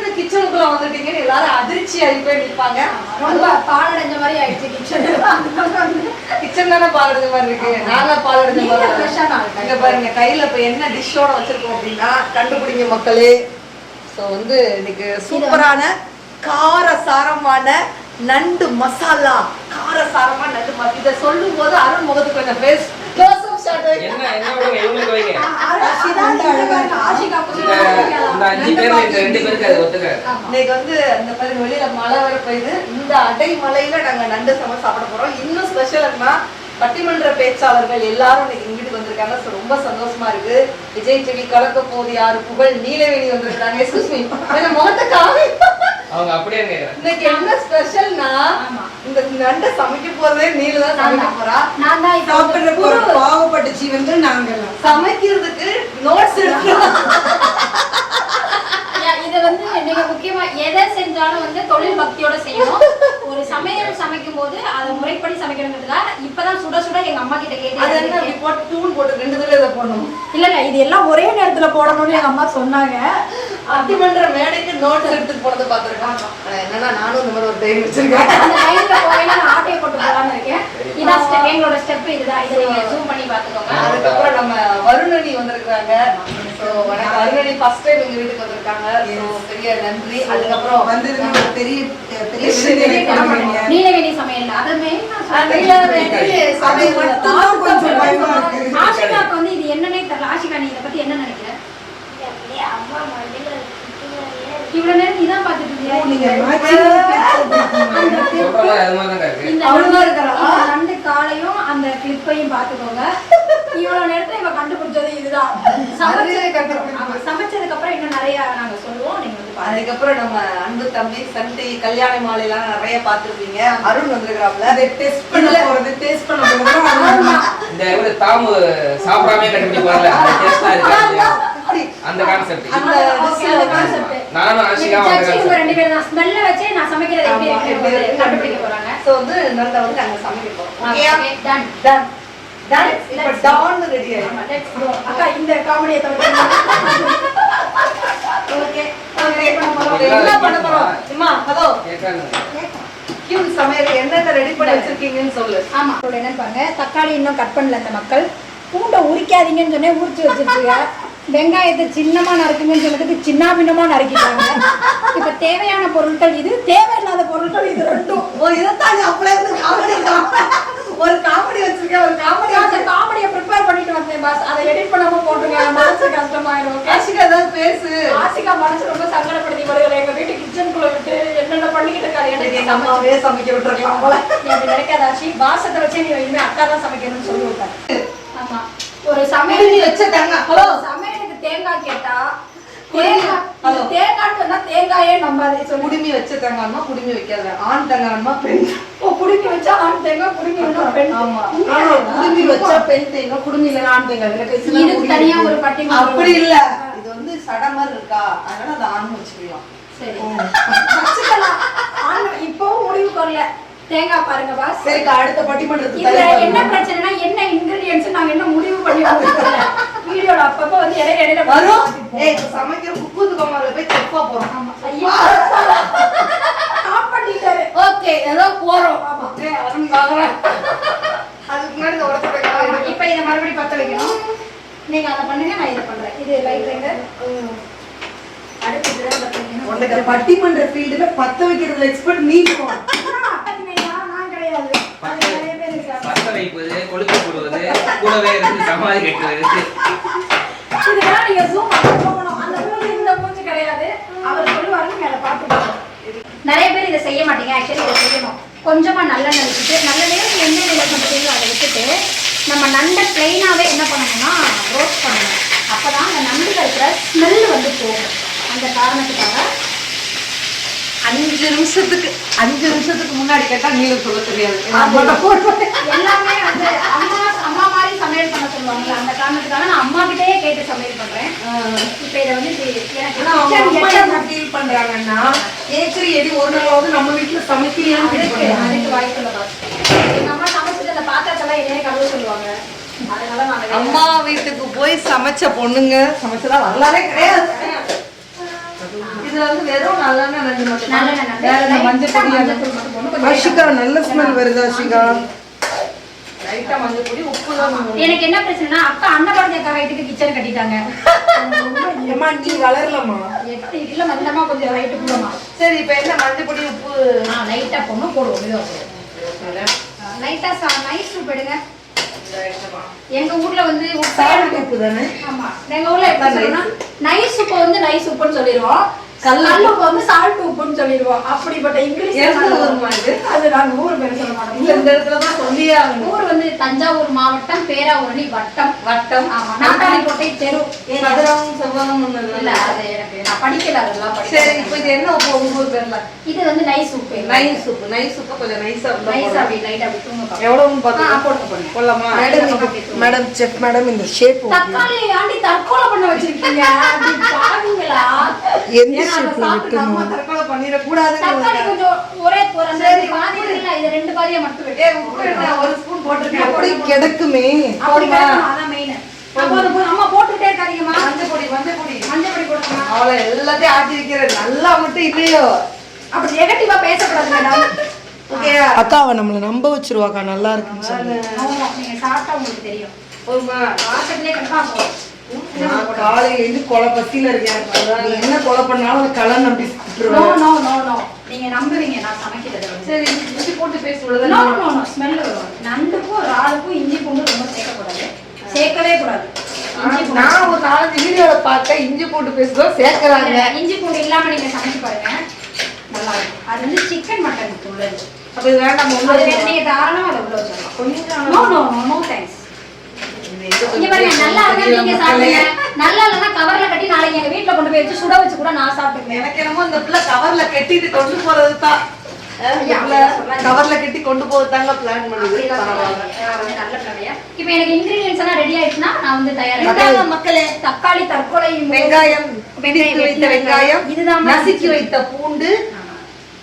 திடீர்னு கிச்சனுக்குள்ள வந்துட்டீங்கன்னு எல்லாரும் அதிர்ச்சி ஆகி போய் நிற்பாங்க. ரொம்ப பாலடைஞ்ச மாதிரி ஆயிடுச்சு கிச்சன். கிச்சன் தானே பாலடைஞ்ச மாதிரி இருக்கு, நாங்க பாலடைஞ்ச மாதிரி. இங்க பாருங்க கையில இப்ப என்ன டிஷ்ஷோட வச்சிருக்கோம் அப்படின்னா கண்டுபிடிங்க மக்களே. ஸோ வந்து இன்னைக்கு சூப்பரான காரசாரமான நண்டு மசாலா. காரசாரமான நண்டு மசாலா இதை சொல்லும் போது அருண் முகத்துக்கு கொஞ்சம் பேஸ் வெளியில மழை வர பெய்யுது. இந்த அடை மலையில நாங்க நண்டு சமைச்சு சாப்பிட போறோம். இன்னும் ஸ்பெஷல்னா பட்டிமன்ற பேச்சாளர்கள் எல்லாரும் இன்னைக்கு வீட்டுக்கு வந்திருக்காங்க. ரொம்ப சந்தோஷமா இருக்கு. விஜய் டிவி கலக்க போது யாரு புகழ் நீலவேணி வந்திருக்காங்க. முகத்தை காமி அவங்க அப்படியே இன்னைக்கு என்ன ஸ்பெஷல்னா இந்த நண்டை சமைக்க போறதே நீல தான் சமைக்க போறா. நான் தான் சாப்பிடுற போற பாவப்பட்ட ஜீவன்கள் நாங்க சமைக்கிறதுக்கு நோட்ஸ் எடுக்கிறோம். இதை வந்து நீங்க முக்கியமா எதை செஞ்சாலும் வந்து தொழில் பக்தியோட செய்யணும். ஒரு சமையல் சமைக்கும் போது அதை முறைப்படி சமைக்கணுங்கிறதுக்காக இப்பதான் சுட சுட எங்க அம்மா கிட்ட கேட்டு போட்டு தூள் போட்டு 2 தடவை இதை போடணும். இல்ல இது எல்லாம் ஒரே நேரத்துல போடணும்னு எங்க அம்மா சொன்னாங்க. பட்டிமன்ற மேடைக்கு நோட்ஸ் எடுத்துட்டு போனதை பார்த்துருக்காங்க. என்னன்னா நானும் இந்த மாதிரி ஒரு டைம் வச்சிருக்கேன். அந்த டைம்ல போயினா நான் ஆட்டையை போட்டு போலான்னு இருக்கேன். இதான் ஸ்டெப், எங்களோட ஸ்டெப் இதுதான். இதை நீங்க ஜூம் பண்ணி பாத்துக்கோங்க. அதுக்கப்புறம் நம்ம வருணனி வந்திருக்காங்க. ஸோ வணக்கம் வருணனி, ஃபர்ஸ்ட் டைம் எங்க வீட்டுக்கு வந்திருக்காங்க. ஸோ பெரிய நன்றி. அதுக்கப்புறம் வந்ததுக்கு பெரிய நீலவேணி சமையல் அதை மெயின் ஆஷிகாக்கு வந்து இது என்னன்னே தெரியல. ஆஷிகா நீ இதை பத்தி என்ன நினைக்கிற? இவ்வளவு நேரம் நீதான் பாத்துட்டு இருந்தியா? ரெண்டு காலையும் அந்த கிளிப்பையும் பாத்துக்கோங்க. இவ்வளவு நேரத்துல இவ கண்டுபிடிச்சது இதுதான். சமைச்சதுக்கு அப்புறம் இன்னும் நிறைய நாங்க சொல்லுவோம். நீங்க வந்து அதுக்கப்புறம் நம்ம அன்பு தம்பி சண்டி கல்யாண மாலையெல்லாம் நிறைய பாத்துருப்பீங்க. அருண் வந்திருக்கிறாப்ல. அதை டெஸ்ட் பண்ண போறது, டேஸ்ட் பண்ண போறது. இந்த தாமு சாப்பிடாம கண்டுபிடிப்பாங்கல்ல, அந்த டேஸ்டா இருக்கு. அந்த கான்செப்ட் நானும் ஆஷிகா இவங்க ரெண்டு பேரும் தான் ஸ்மெல்ல வச்சே நான் சமைக்கிறது எப்படி கண்டுபிடிக்க போறாங்க. சோ வந்து நல்லா வந்து நாங்க சமைக்க போறோம். Okay done done done. இப்ப டான் ரெடி ஆயிடும். Let's go. அக்கா இந்த காமெடியை தவிர்த்து ஓகே ஓகே என்ன பண்ண போறோம்? அம்மா ஹலோ கியூன் சமையல் என்னென்ன ரெடி பண்ணி வச்சிருக்கீங்கன்னு சொல்லு. ஆமா என்னன்னு பாருங்க. தக்காளி இன்னும் கட் பண்ணல இந்த மக்கள். பூண்டை உரிக்காதீங்கன்னு சொன்னே உரிச்சு வச்சிருக்கீங்க. வெங்காயத்தை சின்னமா நறுக்குங்கன்னு சொன்னதுக்கு சின்ன பின்னமா நறுக்கிட்டாங்க. இப்ப தேவையான பொருட்கள் இது, தேவையில்லாத பொருட்கள் இது ரெண்டும். இதைத்தான் அப்படியே ஒரு காமெடி வச்சிருக்கேன். ஒரு காமெடி அந்த காமெடியை ப்ரிப்பேர் பண்ணிட்டு வந்தேன் பாஸ். அதை எடிட் பண்ணாம போட்டுருங்க, மனசு கஷ்டமாயிரும். ஆஷிகா ஏதாவது பேசு. ஆஷிகா மனசு ரொம்ப சங்கடப்படுத்தி வருகிற எங்க வீட்டு கிச்சனுக்குள்ள விட்டு என்னென்ன பண்ணிக்கிட்டு இருக்காரு. எனக்கு அம்மாவே சமைக்க விட்டுருக்கலாம் போல. அப்படி நினைக்காத ஆஷி. வாசத்தை வச்சு நீ இனிமே அக்கா தான் சமைக்கணும்னு சொல்லி விட்டாரு. ஆமா ஒரு சமையல் வச்ச தேங்காய். ஹலோ சமையலுக்கு தேங்காய் கேட்டா தேங்காய் சொன்னா தேங்காயே நம்பாதே சொல்லு. குடுமி வச்ச தேங்காய்மா குடுமி வைக்காத. ஆண் தேங்காய்மா பெண். குடுமி வச்சா ஆண் தேங்காய், குடுமி வச்சா பெண். ஆமா குடுமி வச்சா பெண் தேங்காய், குடுமி இல்ல ஆண் தேங்காய். இது தனியா ஒரு பட்டி அப்படி இல்ல. இது வந்து சட மாதிரி இருக்கா, அதனால அது ஆண் வச்சுக்கலாம். சரி வச்சுக்கலாம். ஆண் இப்பவும் முடிவு பண்ணல. தேங்காய் பாருங்க பாஸ். சரி அடுத்த பட்டிமன்றத்துக்கு இதுல என்ன பிரச்சனைனா என்ன இன்கிரிடியன்ட்ஸ் நாங்க என்ன முடிவு பண்ணி வச்சிருக்கோம். வீடியோல அப்பப்ப வந்து இடையில வரும். ஏய் இப்ப சமைக்கிற குக்கூது கோமால போய் செப்பா போறோம். ஆமா ஐயா ஆஃப் பண்ணிட்டாரு. ஓகே ஏதோ போறோம். ஆமா ஏய் அருண் வாங்குறேன். அதுக்கு முன்னாடி உடைச்சு வைக்கலாம். இப்போ இத மறுபடியும் பத்த வைக்கணும். நீங்க அத பண்ணுங்க, நான் இத பண்றேன். இது லைட் எங்க அடுத்து இதெல்லாம் பத்த வைக்கணும். உனக்கு பட்டிமன்ற ஃபீல்ட்ல பத்த வைக்கிறதுல எக்ஸ்பர்ட் நீ போ. நான் கிடையாது. அது நிறைய பேர் இருக்காங்க. பத்த வைப்பது, கொளுத்து போடுவது, கூடவே இருந்து சமாதி கட்டுவது. இதெல்லாம் நீங்க ஜூம் பண்ணி போகணும். அந்த மூஞ்சி இந்த மூஞ்சி கிடையாது. அவர் சொல்லுவாரு, நீங்க அத பாத்துக்கோங்க. நிறைய பேர் இதை செய்ய மாட்டீங்க. ஆக்சுவலி இதை செய்யணும். கொஞ்சமா நல்லெண்ணெய் விட்டுட்டு, நல்லெண்ணெய் எண்ணெய் நிலை பண்ணுறீங்களோ அதை விட்டுட்டு நம்ம நண்டை பிளைனாவே என்ன பண்ணணும்னா ரோஸ்ட் பண்ணணும். அப்பதான் அந்த நண்டுல இருக்கிற ஸ்மெல் வந்து போகும். அந்த காரணத்துக்காக 5 நிமிஷத்துக்கு முன்னாடி கேட்டா நீங்க சொல்ல தெரியாது. எல்லாமே வந்து அம்மா மாதிரி சமையல் பண்ண சொல்லுவாங்க. அந்த காரணத்துக்காக நான் அம்மா கிட்டே கேட்டு சமையல் பண்றேன். இப்ப இதை வந்து எனக்கு ஃபீல் பண்றாங்கன்னா ஏக்கரி எடி ஒரு நாளாவது நம்ம வீட்டுல சமைக்கலையான்னு அதுக்கு வாய்ப்பு இல்லை பாஸ். எங்க அம்மா சமைச்சிட்டு அந்த பாத்திரத்தெல்லாம் என்னையே கழுவ சொல்லுவாங்க. அதனால நான் அம்மா வீட்டுக்கு போய் சமைச்ச பொண்ணுங்க சமைச்சதா வரலாறே கிடையாது. இதுல வந்து வெறும் நல்லெண்ணெய் நண்டு மட்டும். நல்லெண்ணெய் நண்டு. வேற என்ன மஞ்சள் பொடி மஞ்சள் மட்டும் போடணும். கொஞ்சம் ஆஷிகா நல்ல ஸ்மெல் வருது ஆஷிகா. லைட்டா மஞ்சள் பொடி உப்பு தான். எனக்கு என்ன பிரச்சனைனா அக்கா அன்னபாரதி அக்கா ஹைட்டுக்கு கிச்சன் கட்டிட்டாங்க. ஏமா நீ வளரலமா? இல்ல மந்தமா கொஞ்சம் ஹைட்டு போடுமா. சரி இப்போ என்ன மஞ்சள் பொடி உப்பு லைட்டா போடணும் போடுவோம். லைட்டா நைஸ் சூப் எடுங்க. எங்க ஊர்ல வந்து உப்பு தானே? ஆமா எங்க ஊர்ல எப்படி சொல்றோம்னா நைஸ் சூப் வந்து நைஸ் உப்புன்னு சொல்லிடுவோம். கல்லுப்பு வந்து சால்ட் உப்புன்னு சொல்லிடுவோம். அப்படிப்பட்ட இங்கிலீஷ் அது நாங்க ஊர் பேர் சொல்ல மாட்டோம். இல்ல இந்த இடத்துல தான் சொல்லியே ஆகணும். ஊர் வந்து தஞ்சாவூர் மாவட்டம் பேராவூரணி வட்டம். ஆமா நாட்டாளிக்கோட்டை தெரு. மதுரம் செவ்வகம் இல்ல அது எனக்கு நான் படிக்கல அதெல்லாம் சரி படிக்கல. இப்போ இது என்ன உப்பு உங்க ஊர் பேர்ல? இது வந்து நைஸ் உப்பு. நைஸ் உப்பு. நைஸ் உப்பு கொஞ்சம் நைஸா நைஸ் அப்படி லைட் அப்படி தூங்க எவ்வளவுன்னு போடுங்க பாத்து போடலாமா? மேடம் செஃப் மேடம் இந்த ஷேப் தக்காளி ஆண்டி தற்கொலை பண்ண வச்சிருக்கீங்க. அப்படி பாவீங்களா? எந்த ஷேப்ல வெட்டணும்? தற்கொலை பண்ணிட கூடாது. தக்காளி கொஞ்சம் ஒரே ஒரு அந்த பாதி இல்ல இது ரெண்டு பாதியா மட்டும் வெட்டு. உப்பு என்ன ஒரு ஸ்பூன் போட்டுருக்கேன். அப்படி கிடக்குமே. அப்படி கிடக்கணும். அதான் மெயின். அப்போ அது அம்மா போட்டுட்டே இருக்காதீங்கம்மா. மஞ்சள் பொடி மஞ்சள் பொடி மஞ்சள் பொடி போடுமா. அவளை எல்லாத்தையும் ஆட்டி வைக்கிறேன். நல்லா மட்டும் இல்லையோ? அப்படி நெகட்டிவா பேசக்கூடாது மேடம். ஓகேயா? அக்கா அவ நம்மள நம்ப வச்சிருவாக்கா நல்லா இருக்குன்னு சொல்லி. ஆமா நீங்க சாப்பிட்டா உங்களுக்கு தெரியும். போதுமா? வாசல்லே கண்டா போதும். நான் காலையில இருந்து கொலை பத்தியில இருக்கேன். நீ என்ன கொலை பண்ணாலும் அந்த கலர் நம்பி நோ சுட்டுருவேன். நோ நோ நோ நீங்க நம்புவீங்க நான் சமைக்கிறது வந்து. சரி இஞ்சி போட்டு பேஸ்ட் உள்ளது. நோ நோ நோ ஸ்மெல் வரும். நண்டுக்கும் இறாலுக்கும் இஞ்சி பூண்டு ரொம்ப சேர்க்கக்கூடாது. சேர்க்கவே கூடாது. இஞ்சி பூண்டு நான் ஒரு 4 வீடியோல பார்த்தேன் இஞ்சி போட்டு பேஸ்ட் தான் சேர்க்கறாங்க. இஞ்சி பூண்டு இல்லாம நீங்க சமைச்சு பாருங்க நல்லா இருக்கும். அது வந்து சிக்கன் மட்டன் உள்ளது. அப்ப இது வேண்டாம். அது வேற நீங்க தாராளமா அதை உள்ள வச்சிடலாம். கொஞ்சம் no no no no thanks. இங்க பாருங்க நல்லா இருந்தா நீங்க சாப்பிடுங்க. நல்லா இல்லனா கவர்ல கட்டி நாளைக்கு எங்க வீட்ல கொண்டு போய் வச்சு சுட வச்சு கூட நான் சாப்பிட்டுக்கிறேன். எனக்கு என்னமோ இந்த பிள்ளை கவர்ல கட்டிட்டு கொண்டு போறது தான். கவர்ல கட்டி கொண்டு போறதாங்க பிளான் பண்ணுது. நல்ல பிள்ளையா. இப்போ எனக்கு இன்கிரிடியன்ட்ஸ் எல்லாம் ரெடி ஆயிடுச்சுனா நான் வந்து தயாரா மக்களே தக்காளி தற்கொலை வெங்காயம் பிடித்து வைத்த வெங்காயம் இதுதான் நசுக்கி வைத்த பூண்டு.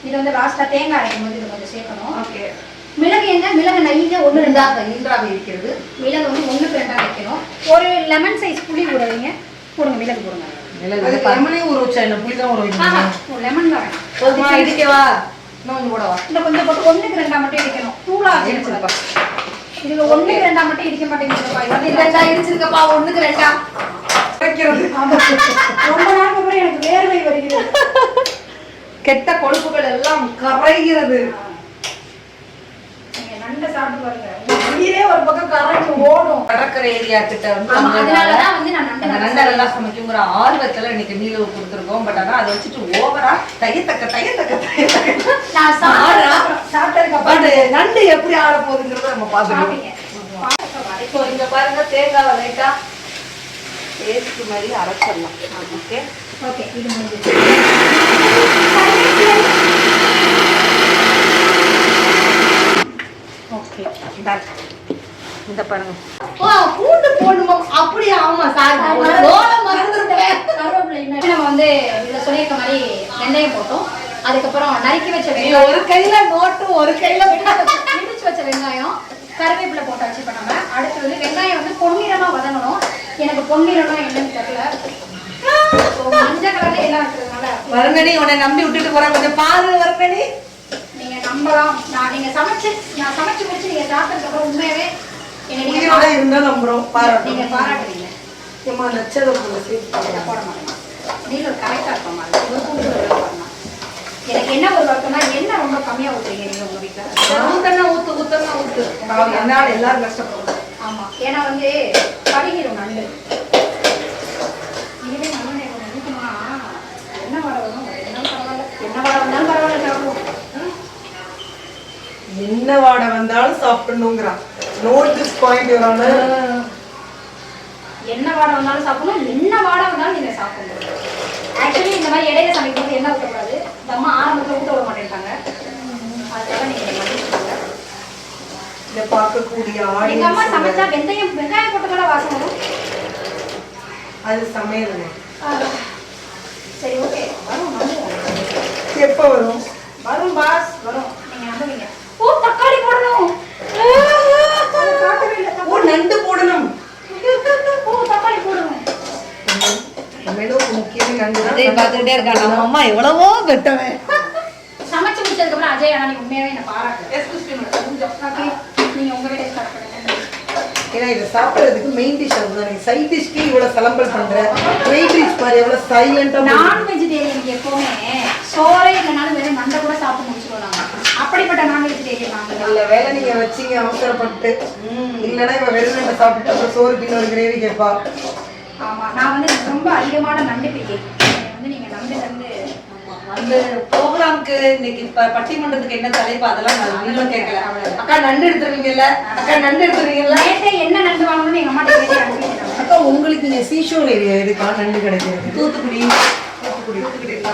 இது வந்து லாஸ்டா தேங்காய் அரைக்கும் போது இது கொஞ்சம் சேர்க்கணும். ஓகே. மிளகு என்ன மிளகு நைங்க 1 2 இன்றாவே இருக்கிறது. மிளகு வந்து 1க்கு 2 வைக்கணும். ஒரு லெமன் சைஸ் புளி ஊற வைங்க. போடுங்க மிளகு போடுங்க. அது லெமனே ஊற வச்சா என்ன புளி தான் ஊற வைக்கணும். லெமன் தான் வேணும். போதுமா இடிக்கவா? இன்னும் போடவா? இந்த கொஞ்சம் போட்டு 1க்கு 2 மட்டும் இடிக்கணும். தூளா இடிச்சிருப்பா. இதுல 1க்கு 2 மட்டும் இடிக்க மாட்டேங்குதுப்பா. இது 2 இடிச்சிருக்கப்பா. 1க்கு 2 வைக்கிறது. ரொம்ப நாளுக்கு அப்புறம் எனக்கு வேர்வை வருகிறது. கெட்ட கொழுப்புகள் எல்லாம் கரைகிறது. நீங்க நண்டு சாப்பிட்டு பாருங்க. உயிரே ஒரு பக்கம் கரைஞ்சு ஓடும். கடற்கரை ஏரியா கிட்ட வந்து அதனாலதான் வந்து நான் அந்த நண்டை நல்லா சமைக்குங்கிற ஆர்வத்துல இன்னைக்கு மீளவு கொடுத்துருக்கோம். பட் ஆனா அதை வச்சுட்டு ஓவரா தையத்தக்க நான் சாப்பிட்டதுக்கு அப்புறம் நண்டு எப்படி ஆட போகுதுங்கிறத நம்ம பாத்துக்கோங்க. இப்போ இங்க பாருங்க தேங்காவை லைட்டா பேஸ்ட் மாதிரி அரைச்சிடலாம். ஓகே ஓகே இது முடிஞ்சு. ஓகே இந்த பாருங்க. பூண்டு போடணுமா? அப்படியே ஆமா சார் மறந்துட்டேன். கருவேப்பிலை நம்ம வந்து இதுல சொல்லியிருக்க மாதிரி வெந்தயம் போட்டோம். அதுக்கப்புறம் நறுக்கி வச்ச ஒரு வெங்காயம் கையில நோட்டு ஒரு கையில இடிச்சு வச்ச வெங்காயம் கருவேப்பிலை போட்டாச்சு. இப்ப நம்ம அடுத்து வந்து வெங்காயம் வந்து பொன்னிறமா வதங்கணும். எனக்கு பொன்னிறமா என்னன்னு தெரியல. மஞ்சள் கலர்ல எல்லாம் இருக்கிறதுனால வருங்கடி உன்னை நம்பி விட்டுட்டு போறேன். கொஞ்சம் பாரு வருங்கடி. நீங்க நம்பலாம். நான் சமைச்சு முடிச்சு நீங்க சாப்பிட்டதுக்கு அப்புறம் உண்மையாவே உயிரோட இருந்தா நம்புறோம். நீங்க பாராட்டுவீங்க. ஏமா நச்சத போட மாட்டேன். நீங்க ஒரு கரெக்டா இருப்போம் மாதிரி ஒரு கூண்டு வரலாம். எனக்கு என்ன ஒரு வழக்கம்னா என்ன ரொம்ப கம்மியா ஊத்துறீங்க நீங்க உங்க வீட்டுல? ஊத்து என்னால எல்லாரும் கஷ்டப்படுறோம். ஆமா ஏன்னா வந்து கருகிரும் நண்டு. இதுவே நல்லெண்ணெய் கொஞ்சம் ஊத்தணும்னா என்ன வடை வரும் என்ன பரவாயில்ல. என்ன வடை வந்தாலும் பரவாயில்ல சாப்பிடுவோம். என்ன வாடை வந்தாலும் சாப்பிடணுங்கிறான். Note this point your honour. என்ன வாடை வந்தாலும் சாப்பிடணும். என்ன வாடை வந்தாலும் நீங்க சாப்பிடணும். ஆக்சுவலி இந்த மாதிரி இடையில சமைக்கும்போது என்ன ஊற்றக்கூடாது. இந்த அம்மா ஆரம்பத்தில் ஊற்ற விட மாட்டேன்ட்டாங்க. அதனால நீங்க மன்னிச்சுக்கோங்க. இதை பார்க்கக்கூடிய எங்க அம்மா ஆடியன்ஸ் சமைச்சா வெங்காயம் போட்டு கூட வாசம் வரும். அது சமையல். சரி ஓகே வரும் நம்புவோம். எப்ப வரும்? வரும் பாஸ் வரும். நீங்க நம்புவீங்க. ஓ தக்காளி போடணும். ஓ நண்டு போடணும். ஓ தக்காளி போடணும். மெனுக்கு முக்கியமே நண்டு அதே பார்த்துக்கிட்டே இருக்கான் நம்ம அம்மா எவ்வளவோ பெட்டவன். சமைச்சு முடிச்சதுக்கு அப்புறம் அஜய் ஆனா நீ உண்மையாவே என்ன பாராட்டு. நீங்க உங்க வீட்டை ஸ்டார்ட் பண்ணுங்க. ஏன்னா இதை சாப்பிடுறதுக்கு மெயின் டிஷ் அதுதான். நீ சைட் டிஷ்க்கு இவ்வளவு சலம்பல் பண்ற, மெயின் டிஷ் பாரு எவ்வளவு சைலண்டா. நான் வெஜிடேரியன் எப்பவுமே சோறே இல்லைனாலும் வெறும் நண்டை கூட சாப்பிட்டு முடிச்சிடுவோம் நாங்க. அப்படிப்பட்ட நான் வெஜிடேரியன் நாங்க. நல்ல வேலை நீங்க வச்சீங்க அவசரப்பட்டு. இல்லைன்னா இவ வெறும் நண்டு சாப்பிட்டு அப்புறம் சோறு பின்ன ஒரு கிரேவி கேட்பா. ஆமா நான் வந்து ரொம்ப அதிகமான நண்டு பிரியை. வந்து நீங்க நண்டு அந்த ப்ரோக்ராம்க்கு இன்னைக்கு பட்டிமன்றத்துக்கு என்ன தலைப்பு அதெல்லாம் நான் நீங்களும் கேட்கல. அக்கா நண்டு எடுத்துருவீங்கல்ல, அக்கா நண்டு எடுத்துருவீங்கல்ல. நேற்றே என்ன நண்டு வாங்கணும்னு எங்க அம்மா கேட்டு அனுப்பிடுறாங்க. அக்கா உங்களுக்கு இங்க சீஷோர் ஏரியா இருக்கா நண்டு கிடைக்கிறது? தூத்துக்குடி.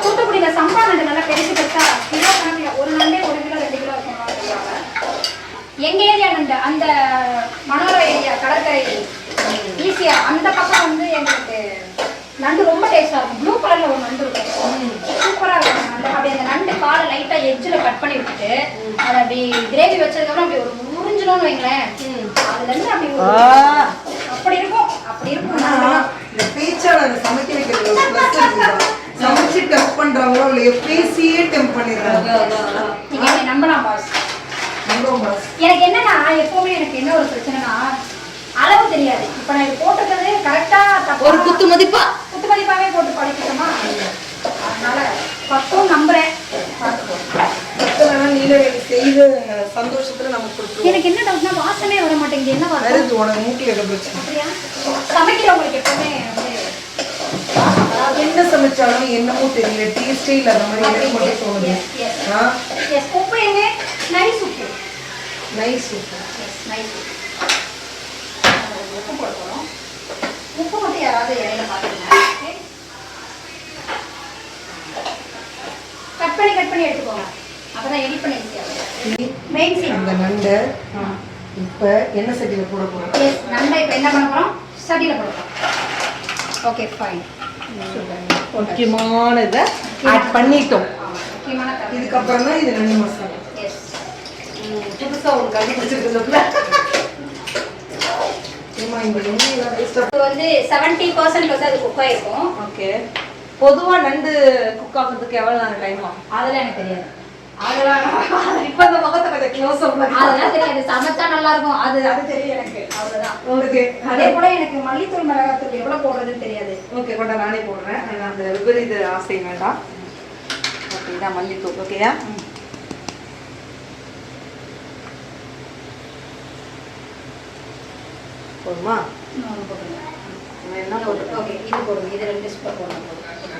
தூத்துக்குடியில சம்பா நண்டு நல்லா பெருசு பெருசா கிலோ கணக்கில் ஒரு நண்டே 1 கிலோ 2 கிலோ இருக்கணும் சொல்லுவாங்க. எங்க ஏரியா நண்டு அந்த மணோரா ஏரியா கடற்கரை ஈஸியா அந்த பக்கம் வந்து எங்களுக்கு நண்டு ரொம்ப டேஸ்டா இருக்கும். ப்ளூ கலர்ல ஒரு நண்டு இருக்கும், சூப்பரா இருக்கும் நண்டு. அப்படி அந்த நண்டு காலை லைட்டா எட்ஜில் கட் பண்ணி விட்டுட்டு அதை அப்படி கிரேவி வச்சதுக்கப்புறம் அப்படி ஒரு உறிஞ்சணும்னு வைங்களேன். அதுல இருந்து அப்படி அப்படி இருக்கும் அப்படி இருக்கும். இந்த பேச்சாளர் சமைக்க வைக்கிறது ஒரு பிளஸ் இருக்குதா? சமைச்சு டெம்ப் பண்றாங்களோ இல்லையோ பேசியே டெம்ப் பண்ணிடுறாங்க. நீங்க என்னை நம்பலாம் பாஸ். எனக்கு என்னன்னா எப்பவுமே எனக்கு என்ன ஒரு பிரச்சனைனா அளவு தெரியாது. இப்ப நான் இது போட்டுக்கிறது கரெக்டா ஒரு குத்து மதிப்பாவே போட்டு படிக்கணுமா, அதனால பக்கம் நம்புறேன். நீல செய்த சந்தோஷத்துல நமக்கு கொடுத்துருவோம். எனக்கு என்ன டவுட்னா வாசமே வர மாட்டேங்குது. என்ன வாசம் வருது உனக்கு மூக்கில் எதை பிரச்சனை? அப்படியா? சமைக்கிறவங்களுக்கு எப்பவுமே வந்து என்ன சமைச்சாலும் என்னமோ தெரியல, டேஸ்டே இல்லாத மாதிரி எனக்கு மட்டும் தோணுது. உப்பு எங்க நைஸ் உப்பு நைஸ் உப்பு நைஸ் உப்பு போட போறோம். உப்பு மட்டும் யாராவது இடையில பாத்துருங்க. கட் பண்ணி எடுத்துக்கோங்க. அப்பதான் எடிட் பண்ணி மெயின் சீன். அந்த நண்டை இப்ப என்ன சட்டியில போட போறோம்? எஸ் நண்டை இப்ப என்ன பண்ண போறோம்? சட்டியில போட போறோம். Okay fine. முக்கியமானதை ஆட் பண்ணிட்டோம். முக்கியமான இதுக்கப்புறம் தான் இது நண்டு மசாலா. எஸ் புதுசா ஒரு கண்டுபிடிச்சிருக்குதுல. ஏமா இந்த எண்ணெயெல்லாம் வேஸ்டா இது வந்து 70% வந்து அது குக் ஆயிருக்கும். ஓகே. பொதுவா நண்டு குக் ஆகிறதுக்கு எவ்வளவு நேரம் டைம் ஆகும்? அதெல்லாம் எனக்கு தெரியாது. இப்ப இந்த முகத்தை கொஞ்சம் க்ளோஸ் அப் பண்ணி அதெல்லாம் தெரியாது. சமைச்சா நல்லா இருக்கும். அது தெரியும் எனக்கு. அவ்வளவுதான். ஓகே. அதே போல எனக்கு மல்லித்தூள் மிளகாத்தூள் எவ்வளவு போடுறதுன்னு தெரியாது. ஓகே கொண்டா நானே போடுறேன். அந்த விபரீத ஆசை வேண்டாம். ஓகே இதான் மல்லித்தூள். ஓகேயா? போதுமா? என்ன போட்டு? ஓகே இது போடுங்க. இது 2 ஸ்பூன் போடுங்க.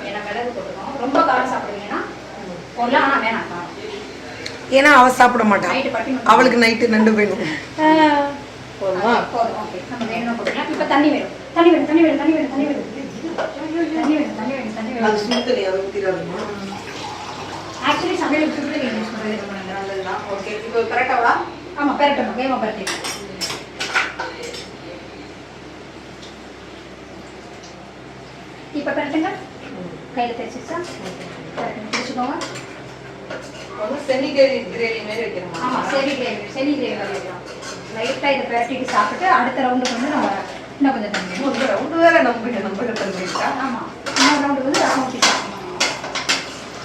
ஏன்னா மிளகு போட்டுருக்கோம். ரொம்ப காரம் சாப்பிடுவீங்கன்னா போடலாம். ஆனால் வேணாம் காரம். ஏன்னா அவ சாப்பிட மாட்டான். நைட்டு பட்டி அவளுக்கு நைட்டு நண்டு வேணும். போதுமா? போதும். ஓகே நம்ம வேணும்னு போட்டுக்கலாம். இப்போ தண்ணி வேணும். தண்ணி வேணும். அது சுடு தண்ணி அதை ஊற்றிடாதுமா. ஆக்சுவலி சமையல் சுடு தண்ணி யூஸ் பண்ணுறது ரொம்ப நல்லதுதான். ஓகே இப்போ கரெக்டாவா? ஆமாம் பெரட்டணும். வேகமாக பெரட்டிடணும். இப்போ பெரட்டுங்க. கையில் தேய்ச்சிச்சா பிடிச்சிக்கோங்க. செமி கிரேவி மாதிரி வைக்கணுமா? ஆமாம் செமி கிரேவி வைக்கலாம். லைட்டாக இதை பெரட்டிட்டு சாப்பிட்டு அடுத்த ரவுண்டுக்கு வந்து நம்ம இன்னும் கொஞ்சம் தண்ணி. இந்த ரவுண்டு வேற நம்ம கிட்ட ஆமாம் இன்னொரு ரவுண்டு வந்து ரசம் ஊற்றி சாப்பிடணும்.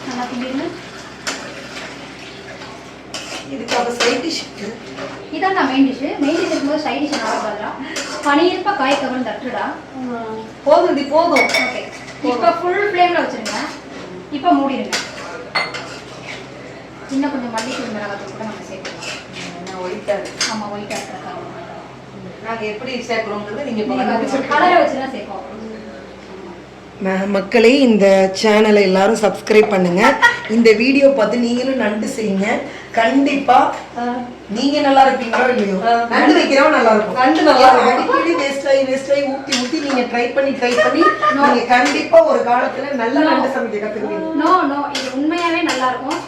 நல்லா திண்டின்னு இதுக்கு அவ சைட் டிஷ் இதான் நான் மெயின் டிஷ்ஷு. மெயின் டிஷ் இருக்கும்போது சைட் டிஷ் நல்லா பாருடா. பனியிருப்பா காய் கவர்ந்து தட்டுடா. போதும் போதும். ஓகே இப்போ ஃபுல் ஃப்ளேமில் வச்சுருங்க. இப்போ மூடிடுங்க. இன்னும் கொஞ்சம் மல்லித்தூள் மிளகாத்தூள் கூட நம்ம சேர்க்கலாம். ஒயிட்டாக. ஆமாம் ஒயிட்டாக இருக்கிறக்காக நாங்கள் எப்படி சேர்க்குறோங்கிறது நீங்கள் கலரை வச்சு தான் சேர்ப்போம். மக்களே இந்த சேனலை எல்லாரும் சப்ஸ்கிரைப் பண்ணுங்க. இந்த வீடியோ பார்த்து நீங்களும் நண்டு செய்யுங்க. கண்டிப்பா நீங்க நல்லா இருப்பீங்களோ இல்லையோ, நண்டு வைக்கிறவங்க நல்லா இருக்கும். நண்டு நல்லா இருக்கும். அடிக்கடி வேஸ்ட் ஆகி ஊத்தி நீங்க ட்ரை பண்ணி நீங்க கண்டிப்பா ஒரு காலத்துல நல்ல நண்டு சமைக்க கத்துக்குவீங்க. நோ இது உண்மையாவே நல்லா இருக்கும்.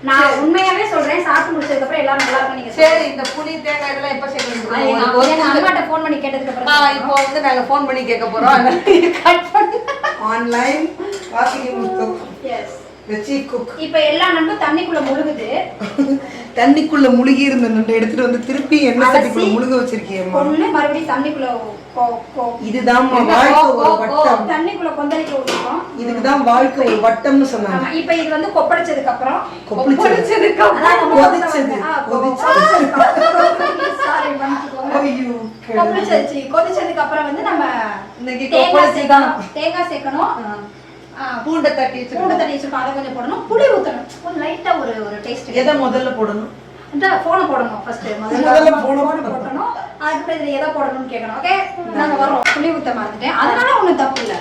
நான் உண்மையாவே சொல்றேன். சாப்பிட்டு முடிச்சதுக்கு அப்புறம் எல்லாரும் நல்லா இருக்கும். நீங்க சரி இந்த புளி தேங்காய் இதெல்லாம் எப்ப சேர்க்கணும்? எங்க அம்மாட்ட ஃபோன் பண்ணி கேட்டதுக்கு அப்புறம் இப்போ வந்து நாங்க ஃபோன் பண்ணி கேட்க போறோம். கட் பண்ணி ஆன்லைன் வாசிங்க முத்து. எஸ் வெச்சி குக். இப்போ எல்லா நண்டும் தண்ணிக்குள்ள முழுகுது. தண்ணிக்குள்ள முழுகி இருந்த நண்டை எடுத்துட்டு வந்து திருப்பி எண்ணெய் சட்டிக்குள்ள முழுக வச்சிருக்கீங்கம்மா. ஒண்ணு மறுபடியும் தண்ணிக்குள்ள இதுதான் வாழ்க்கை ஒரு வட்டம். தண்ணிக்குள்ள கொந்தளிக்க விட்டுருக்கோம். இதுக்குதான் வாழ்க்கை ஒரு வட்டம்னு சொன்னாங்க. இப்ப இது வந்து கொப்பளிச்சதுக்கு அப்புறம் கொதிச்சது கொதிச்சதுக்கு அப்புறம் வந்து நம்ம இன்னைக்கு தேங்காய் சேர்க்கணும். பூண்டை தட்டி வச்சிருக்கோம். அதை கொஞ்சம் போடணும். புளி ஊத்தணும். கொஞ்சம் லைட்டா ஒரு டேஸ்ட். எதை முதல்ல போடணும்? இந்த போனை போடணும் ஃபர்ஸ்ட். முதல்ல போனை போடணும். அதுக்கப்புறம் இதுல எதை போடணும்னு கேட்கணும். ஓகே, நாங்க வரோம். புளி ஊத்த மறந்துட்டேன். அதனால ஒண்ணும் தப்பு இல்ல.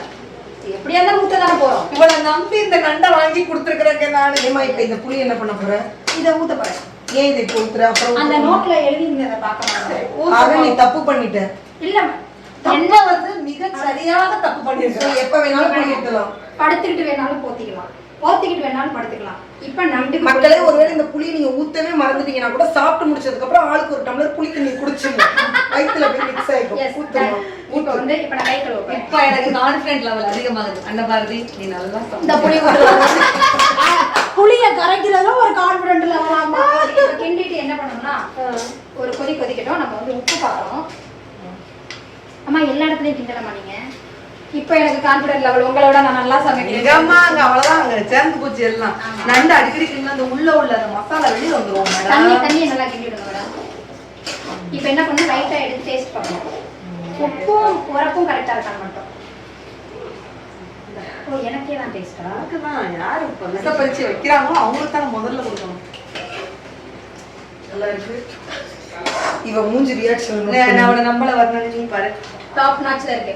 எப்படியா இருந்தாலும் ஊத்த தானே போறோம். இவளை நம்பி இந்த நண்டை வாங்கி கொடுத்துருக்குறேங்க நானு. ஏமா இப்ப இந்த புளி என்ன பண்ண போற? இதை ஊத்த போறேன். ஏன் இதை இப்ப ஊத்துற? அப்புறம் அந்த நோட்ல எழுதி இருந்ததை பார்க்க ஆக நீ தப்பு பண்ணிட்ட. இல்ல என்ன வந்து மிக சரியாக தப்பு பண்ணிருக்கோம். எப்ப வேணாலும் புளி ஊத்தலாம். படுத்துக்கிட்டு வேணாலும் போத்திக்கிட்டு வேணாலும் படுத்துக்கலாம். இப்ப நண்டுக்கு மக்களே, ஒருவேளை இந்த புளியை நீங்க ஊத்தவே மறந்துட்டீங்கன்னா கூட சாப்பிட்டு முடிச்சதுக்கு அப்புறம் ஆளுக்கு ஒரு டம்ளர் புளி தண்ணி குடிச்சிங்க. வயித்துல போய் மிக்ஸ் ஆயிடும். இப்ப வந்து இப்ப நான் கை கழுவுறேன். இப்ப எனக்கு கான்ஃபிடன்ட் லெவல் அதிகமாகுது. அன்னபாரதி நீ நல்லா இந்த புளிய கரைக்கிறதும் ஒரு கான்ஃபிடன்ட் லெவல். ஆமா, கிண்டிட்டு என்ன பண்ணணும்னா ஒரு கொதிக்கட்டும். நம்ம வந்து உப்பு பார்க்கணும். அம்மா எல்லா இடத்துலயும் கிண்டலாமா நீங்க? இப்ப எனக்கு கான்ஃபிடன்ட் லெவல் உங்களோட நான் நல்லா சமைக்கிறேன். அங்க அவ்வளவுதான். அங்க சேர்ந்து போச்சு எல்லாம். நண்டு அடிக்கடி கிண்டா அந்த உள்ள மசாலா வெளியே வந்துரும். தண்ணி நல்லா கிண்டிடுங்க மேடம். இப்ப என்ன பண்ணணும், லைட்டா எடுத்து டேஸ்ட் பண்ணணும். உப்பும் உரப்பும் கரெக்டா இருக்கான்னு மட்டும். ஓ, எனக்கே தான் டேஸ்டா? அதுதான் யாரு பரிச்சு வைக்கிறாங்களோ அவங்களுக்கு தான் முதல்ல கொடுக்கணும். நல்லா இருக்கு. இவ மூஞ்சி ரியாக்ஷன் அவனை நம்மள வரணும். நீ பாரு, டாப் நாட்ச்ல இருக்கு.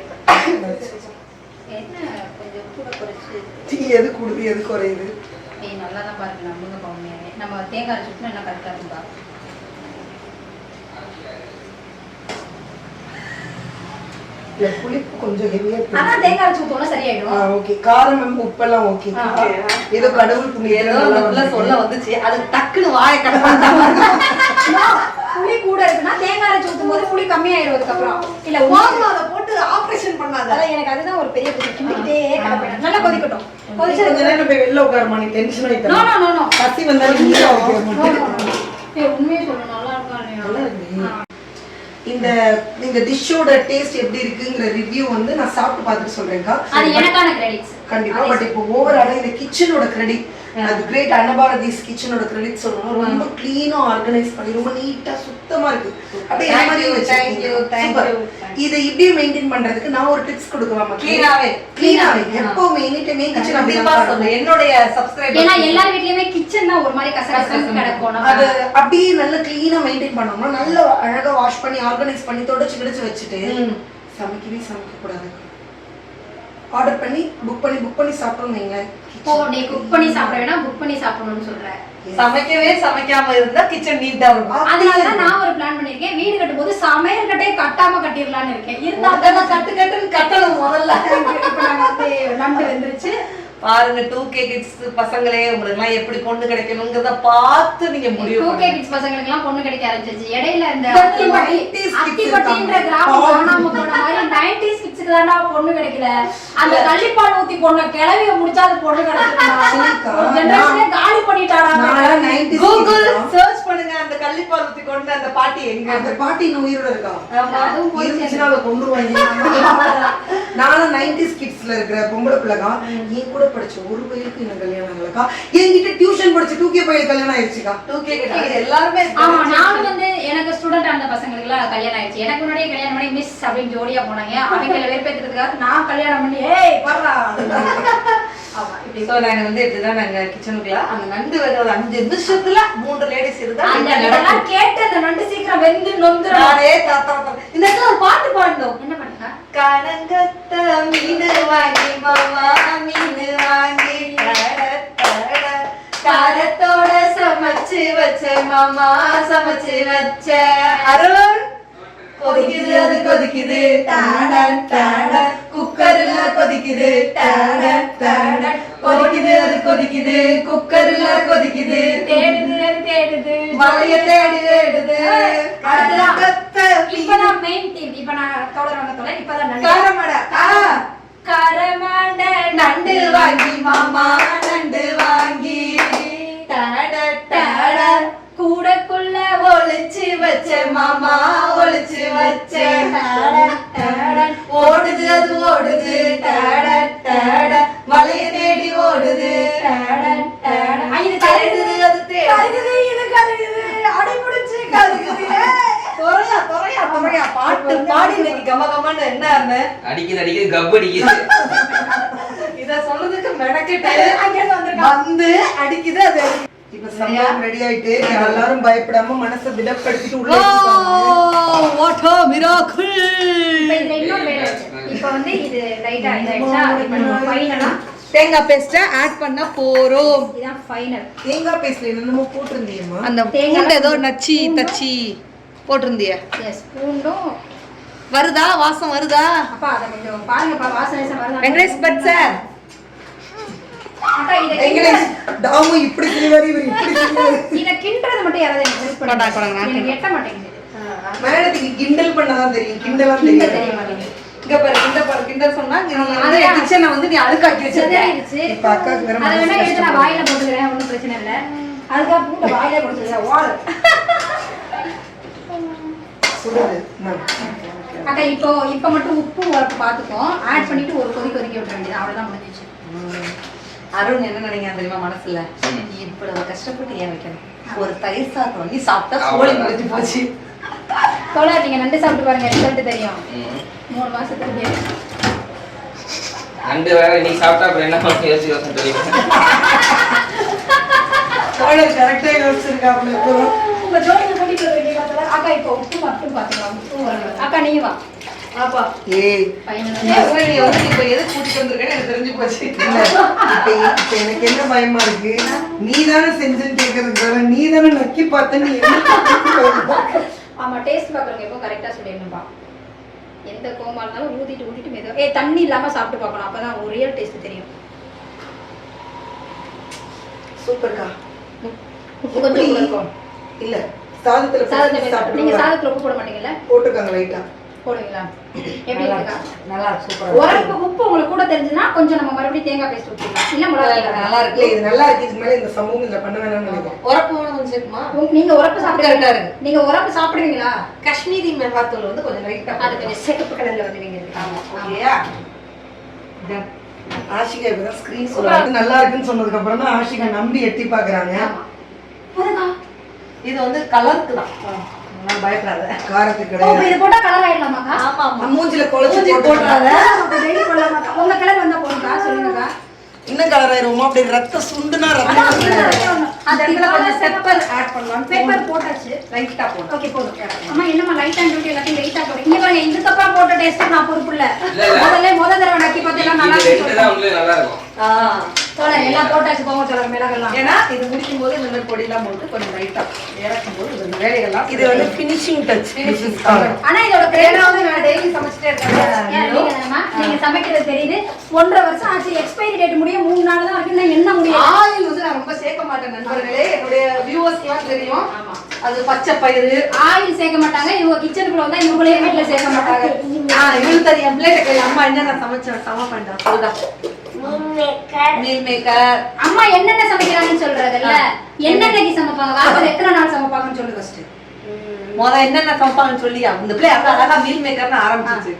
என்ன கொஞ்சம் கூட குறைச்சு டீ எது கூடுது எது குறையுது? நல்லா தான் பாருங்க. நம்புங்க பாவமே, நம்ம தேங்காய் சுட்டுனா என்ன கரெக்டா இருந்தா. இல்ல புளிப்பு கொஞ்சம் ஹெவியா இருக்கு. ஆனா தேங்காய் சுத்தோனா சரியாயிடும். ஓகே, காரம் உப்பெல்லாம் ஓகே. ஏதோ கடவுள் புண்ணியம் ஏதோ நல்லா சொல்ல வந்துச்சு. அது டக்குன்னு வாயை கடப்பாங்க. புளி கூட இருக்குன்னா தேங்காய் அரைச்சு ஊத்தும் போது புளி கம்மியாயிரும். அதுக்கப்புறம் இல்ல அதை போட்டு ஆபரேஷன் பண்ணாத. அதான் எனக்கு அதுதான் ஒரு பெரிய பிரச்சனை. கிண்டிட்டே கலப்பேன். நல்லா கொதிக்கட்டும். கொஞ்ச நேரம் போய் வெளில உட்காருமா, நீ டென்ஷன் ஆயிட்ட. நோ நோ நோ நோ, பசி வந்தாலும் நீ வைக்க மாட்டே. உண்மையே சொல்லணும், நல்லா இருக்கா இல்லையா? இந்த டிஷ்ஷோட டேஸ்ட் எப்படி இருக்குங்கிற ரிவ்யூ வந்து நான் சாப்பிட்டு பார்த்துட்டு சொல்றேன்க்கா. அது எனக்கான கிரெடிட்ஸ் கண்டிப்பா. பட் இப்போ ஓவராலா இந்த கிச்சனோட கிரெடிட், அது கிரேட் அன்னபாரதிஸ் கிச்சனோட கிரெடிட் சொல்லணும். ரொம்ப கிளீனா ஆர்கனைஸ் பண்ணி ரொம்ப நீட்டா சுத்தமா இருக்கு. அப்படியே இந்த மாதிரி வச்சிருக்கீங்க. இதை இப்படியே மெயின்டைன் பண்றதுக்கு நான் ஒரு டிப்ஸ் கொடுக்கலாமா? கிளீனாவே எப்பவுமே எனி டைம் கிச்சன் கண்டிப்பா சொல்றேன். என்னுடைய சப்ஸ்கிரைபர் ஏன்னா எல்லார் வீட்லயுமே கிச்சன் தான் ஒரு மாதிரி கசகசன்னு கிடக்கும். அது அப்படியே நல்ல கிளீனா மெயின்டைன் பண்ணோம்னா நல்ல அழகா வாஷ் பண்ணி ஆர்கனைஸ் பண்ணி தொடச்சு கிடச்சு வச்சுட்டு சமைக்க கூடாது. ஆர்டர் பண்ணி புக் பண்ணி சாப்பிடணும். வைங்களேன், ஓ நீ குக் பண்ணி சாப்பிட வேணா, புக் பண்ணி சாப்பிடணும்னு சொல்ற. சமைக்காம இருந்தா கிச்சன் நீட்டா இருக்கும். அதனாலதான் நான் ஒரு பிளான் பண்ணிருக்கேன். வீடு கட்டும் போது சமையல் கட்டையே கட்டாம கட்டிடலான்னு இருக்கேன். இருந்தா கட்டுன்னு கட்டணும் முதல்ல. இப்ப நாங்க வந்து நண்டு வந்துருச்சு பாருங்க. 2K kids பசங்களே, உங்களுக்கு எல்லாம் எப்படி பொண்ணு கிடைக்கணுங்கிறத பார்த்து நீங்க முடிவு 2K kids பசங்களுக்கு எல்லாம் பொண்ணு கிடைக்க ஆரம்பிச்சிருச்சு. இடையில இந்த அத்திப்பட்டின்ற கிராமம் காணாம போன மாதிரி 90s கிட்ஸ்க்கு தான்டா பொண்ணு கிடைக்கல. அந்த கள்ளிப்பால் ஊத்தி பொண்ணு கிளவிய முடிச்சா அது பொண்ணு கிடைச்சிருக்கா. ஒரு ஜெனரேஷனே காலி பண்ணிட்டாடா. கூகுள் சர்ச் பண்ணுங்க, அந்த கள்ளிப்பால் ஊத்தி கொண்டு அந்த பாட்டி எங்க. அந்த பாட்டி இன்னும் உயிரோட இருக்கா? அதுவும் போய் இருந்துச்சுன்னா அதை கொண்டுருவாங்க. நானும் 90s கிட்ஸ்ல இருக்கிற பொம்பளை பிள்ளைக்கா. என் கூட படிச்ச ஒரு பையனுக்கு இன்னும் கல்யாணம் ஆகலக்கா. என்கிட்ட டியூஷன் படிச்ச 2K பையன் கல்யாணம் ஆயிடுச்சுக்கா. 2K எல்லாருமே. ஆமா, நானும் வந்து எனக்கு ஸ்டூடெண்ட் அந்த பசங்களுக்கு எல்லாம் கல்யாணம் ஆயிடுச்சு. எனக்கு முன்னாடியே கல்யாணம் பண்ணி மிஸ் அப்படின்னு ஜோடியா போனாங்க. அவங்கள வெறுப்பேத்துறதுக்காக நான் கல்யாணம் பண்ணி ஏய் பர்றா. ஆமா, இப்படி நாங்க வந்து இப்படிதான் நாங்க கிச்சனுக்குள்ள அந்த நண்டு வேக ஒரு 5 நிமிஷத்துல 3 லேடிஸ் இருந்தா அந்த கேட்டு அந்த நண்டு சீக்கிரம் வெந்து நொந்துரும். நானே தாத்தா இந்த இடத்துல ஒரு பாட்டு பாடணும். என்ன பண்ணுங்க? கனங்கத்த மீன் வாங்கி மாமா மீன் வாங்கி காரத்தோட சமைச்சு வச்ச மாமா சமைச்சு வச்ச அருள் கொதிக்குது அது கொதிக்குது டாடன் டாடன் குக்கர்ல கொதிக்குது டாடன் டாடன் கொதிக்குது அது கொதிக்குது குக்கர்ல கொதிக்குது தேடுது மலைய தேடுது இப்பதான் மெயின் டீம். இப்ப நான் தொடர்வாங்க இப்பதான் காரமாண்ட நண்டு வாங்கி மாமா நண்டு வாங்கி கூட மாமா ஒளிச்சு வச்சேன் ஓடுது அது ஓடுது மலைய தேடி ஓடுது பாட்டு பாடி இன்னைக்கு கம கமன்னு என்ன அடிக்குது கப் அடிக்குது. இத சொல்றதுக்கு மெனக்கிட்டு வந்து அடிக்குது அது. இப்ப சம்பவம் ரெடி ஆயிட்டு எல்லாரும் பயப்படாம மனசை திடப்படுத்திட்டு உள்ள வாட் a miracle. இப்போ வந்து இது லைட்டா இதாயிடுச்சா இப்போ நம்ம ஃபைனலா தேங்காய் பேஸ்ட் ஆட் பண்ண போறோம். இதான் ஃபைனல். தேங்காய் பேஸ்ட்ல என்னமோ போட்டுருந்தீங்கம்மா. அந்த பூண்டு ஏதோ நச்சி தச்சி போட்டுருந்திய. எஸ் பூண்டும் வருதா வாசம் வருதா? அப்பா அத கொஞ்சம் பாருங்கப்பா வாசனை வருதா? வெங்கடேஷ் பட் சார் அக்கா இத வெங்கடேஷ் டாமு இப்படி செய்வாரு இவர் இப்படி செய்வாரு. இத கிண்டறது மட்டும் யாராவது எனக்கு ஹெல்ப் பண்ணுங்க. எனக்கு எட்ட மாட்டேங்குது. மேடத்துக்கு கிண்டல் பண்ணதான் தெரியும். கிண்டலா தெரியும். இங்க பாரு கிண்டல் சொன்னா நீ கிச்சனை வந்து நீ அழுக்காக்கி வச்சிருக்க. இப்ப அக்காக்கு வேற அத வேணா எடுத்து நான் வாயில போட்டுக்கிறேன் ஒண்ணும் பிரச்சனை இல்ல. அதுக்கு பூண்ட வாயில போட்டுக்கிறேன் வால். சுடுது. அக்கா இப்போ மட்டும் உப்பு உரப்பு பார்த்துப்போம். ஆட் பண்ணிட்டு ஒரு கொதிக்க விட்டுற வேண்டியது அவ்வளவுதான் முடிஞ்சிச்சு. அருண் என்ன நினைக்கிறான் தெரியுமா மனசுல? இவ்வளவு கஷ்டப்பட்டு ஏன் வைக்கணும்? ஒரு தயிர் சாதம் வாங்கி சாப்பிட்டா சோழி முடிஞ்சு போச்சு. தோழா நீங்க நண்டு சாப்பிட்டு பாருங்க ரிசல்ட் தெரியும். 3 மாசத்துக்கு நண்டு வேற நீ சாப்பிட்டா அப்புறம் என்ன பண்ணி யோசிச்சு தெரியும். தோழர் கரெக்டா யோசிச்சிருக்காங்க. உங்க ஜோடியை கூட்டிட்டு வரீங்க பார்த்தா அக்கா இப்போ உப்பு மட்டும் பாத்துக்கலாம். உப்பு வரணும். அக்கா நீங்க வா. ஆப்பா ஏய் ஃபைனலா நீ வந்து இப்ப எது கூட்டிட்டு வந்திருக்கேன்னு எனக்கு தெரிஞ்சு போச்சு. இப்ப எனக்கு என்ன பயமா இருக்கு, நீ தானே செஞ்சுன்னு கேக்குறதுக்கு நீ தானே நக்கி பார்த்த நீ ஆமா டேஸ்ட் பாக்குறவங்க எப்போ கரெக்டா சொல்லிடணும்பா. எந்த கோமா இருந்தாலும் ஊத்திட்டு மெதுவா தண்ணி இல்லாம சாப்பிட்டு பார்க்கணும். அப்பதான் ஒரு ரியல் டேஸ்ட் தெரியும். சூப்பர்க்கா. கொஞ்சம் இருக்கும் இல்ல சாதத்துல நீங்க சாதத்துல உப்பு போட மாட்டீங்கல்ல? போட்டுருக்காங்க லைட்டா போடுவீங்களா? எப்படி இருக்கா? நல்லா சூப்பரா. உரப்பு உப்பு உங்களுக்கு கூட தெரிஞ்சுனா கொஞ்சம் நம்ம மறுபடியும் தேங்காய் பேஸ்ட் ஊத்திக்கலாம். இல்ல மிளகாய் நல்லா இருக்கு. இது நல்லா இருக்கு. இதுக்கு மேல இந்த சமூகம் இல்ல பண்ண வேணாம்னு நினைக்கிறேன். உரப்பு கொஞ்சம் சேர்க்குமா? நீங்க உரப்பு சாப்பிடுறீங்களா? நீங்க உரப்பு சாப்பிடுவீங்களா? காஷ்மீரி மிளகாத்தூள் வந்து கொஞ்சம் லைட்டா அது கொஞ்சம் சிகப்பு கலர்ல வந்துவீங்க. ஆமா ஓகேயா? ஆஷிகா இப்பதான் ஸ்கிரீன் சொல்றாங்க நல்லா இருக்குன்னு சொன்னதுக்கு அப்புறம் தான் ஆஷிகா நம்பி எட்டி பாக்குறாங்க. ஆமா. இது வந்து கலருக்கு தான். நான் பயப்படாத. காரத்துக்கு ஓ கிடையாது. இது போட்டா கலர் ஆயிடலாமாக்கா? ஆமா ஆமா. மூஞ்சில கொளச்சி போடுறாத. அப்ப டெய்லி போடலாமாக்கா? உங்க கலர் வந்தா போடுங்க சொல்லுங்கக்கா. இன்னும் கலர் ஆயிருமா? அப்படி ரத்த சுண்டுனா ரத்தம் அந்த இடத்துல கொஞ்சம் பெப்பர் ஆட் பண்ணலாம். பெப்பர் போட்டாச்சு. லைட்டா போடு. ஓகே போடுங்க. அம்மா என்னம்மா லைட்டா டியூட்டி எல்லாத்தையும் லைட்டா போடுங்க. இங்க பாருங்க இந்த தப்பா போட்ட டேஸ்ட் நான் பொறுப்பு இல்ல. முதல்ல தடவை நக்கி பார்த்தா நல்லா இது ரெண்டு தான் உங்களுக்கு நல்லா இருக்கும். தோழ எல்லாம் போட்டாச்சு போங்க தோழ மிளகெல்லாம். ஏன்னா இது முடிக்கும் போது இந்த மாதிரி பொடிலாம் போட்டு கொஞ்சம் லைட்டா இறக்கும் போது இந்த வேலைகள்லாம் இது வந்து ஃபினிஷிங் டச். ஆனா இதோட ஏன்னா வந்து நான் டெய்லி சமைச்சிட்டே இருக்கேன். நீங்க சமைக்கிறது தெரியுது. 1.5 வருஷம் ஆச்சு. எக்ஸ்பைரி டேட் முடிய 3 நாள் தான் இருக்கு. நான் என்ன முடியும்? ஆயில் வந்து நான் ரொம்ப சேர்க்க மாட்டேன் நண்பர்களே. என்னுடைய வியூவர்ஸ்க்குலாம் தெரியும். ஆமா. அது பச்சை பயிறு ஆயில் சேர்க்க மாட்டாங்க. இவங்க கிச்சனுக்குள்ள வந்தா இவங்களே வீட்ல சேர்க்க மாட்டாங்க. இவளுக்கு தெரியும். பிளேட் அம்மா என்ன நான் சமைப்பேன்டா சொல்லுடா. Meal maker. அம்மா என்னென்ன சமைக்கிறாங்கன்னு சொல்றதுல்ல. என்னென்னக்கு சமைப்பாங்க? வாரத்துல எத்தனை நாள் சமைப்பாங்கன்னு சொல்லு ஃபர்ஸ்ட். மொத என்னென்ன சமைப்பாங்கன்னு சொல்லியா? இந்த பிள்ளை அழகா மீல் மேக்கர்னு ஆரம்பிச்சிச்சு.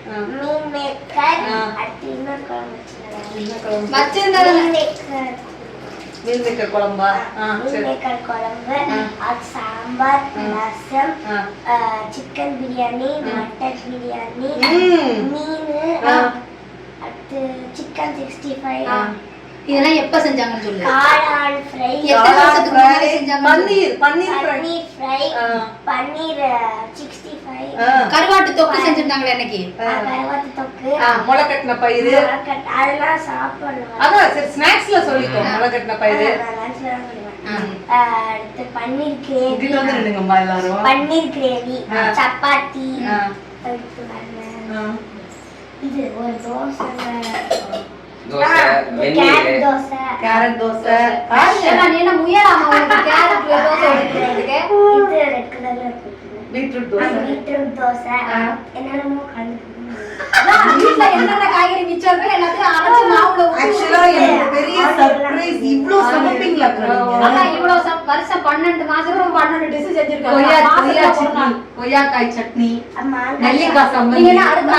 மீல் மேக்கர் குழம்பா? சாம்பார், ரசம், சிக்கன் பிரியாணி, மட்டன் பிரியாணி, மீன், சிக்கன் 65, இதெல்லாம் எப்ப செஞ்சாங்கன்னு சொல்லு. காளான் ஃப்ரை, எத்தனை வருஷத்துக்கு முன்னாடி செஞ்சாங்க? பன்னீர் ஃப்ரை, பன்னீர் 65, கருவாட்டு தொக்கு செஞ்சிருந்தாங்களே அன்னைக்கு. கருவாட்டு தொக்கு, முளைக்கட்டின பயிறு. அதெல்லாம் சாப்பிடலாம். அதான் சரி ஸ்நாக்ஸ்ல சொல்லிக்கோ. முளைக்கட்டின பயிறு. அடுத்து பன்னீர் கிரேவி, இங்கிட்ட வந்து நின்னுங்கம்மா எல்லாரும். பன்னீர் கிரேவி, சப்பாத்தி, இது ஒரு தோசை, வெந்நீர், தோசை, கேரட் தோசை. நீ என்ன முயலாமா உங்களுக்கு கேரட் தோசை எடுக்கிறதுக்கு? இது ரெட் கலர்ல இருக்கு, பீட்ரூட் தோசை. பீட்ரூட் தோசை, என்னென்னமோ கலந்து அதான் வீட்ல என்னென்ன காய்கறி மிச்சம் இருக்கோ எல்லாத்தையும் அரைச்சு மாவுல ஊத்தி ஆக்சுவலா எனக்கு பெரிய சர்ப்ரைஸ் இவ்ளோ சமைப்பீங்களா அதான் இவ்வளவு வருஷம் 12 மாசத்துக்கு 12 டிஷ் செஞ்சிருக்காங்க. கொய்யாக்காய் சட்னி, மாங்காய் நெல்லிக்காய் சம்பந்தி. நீங்க என்ன அடுத்து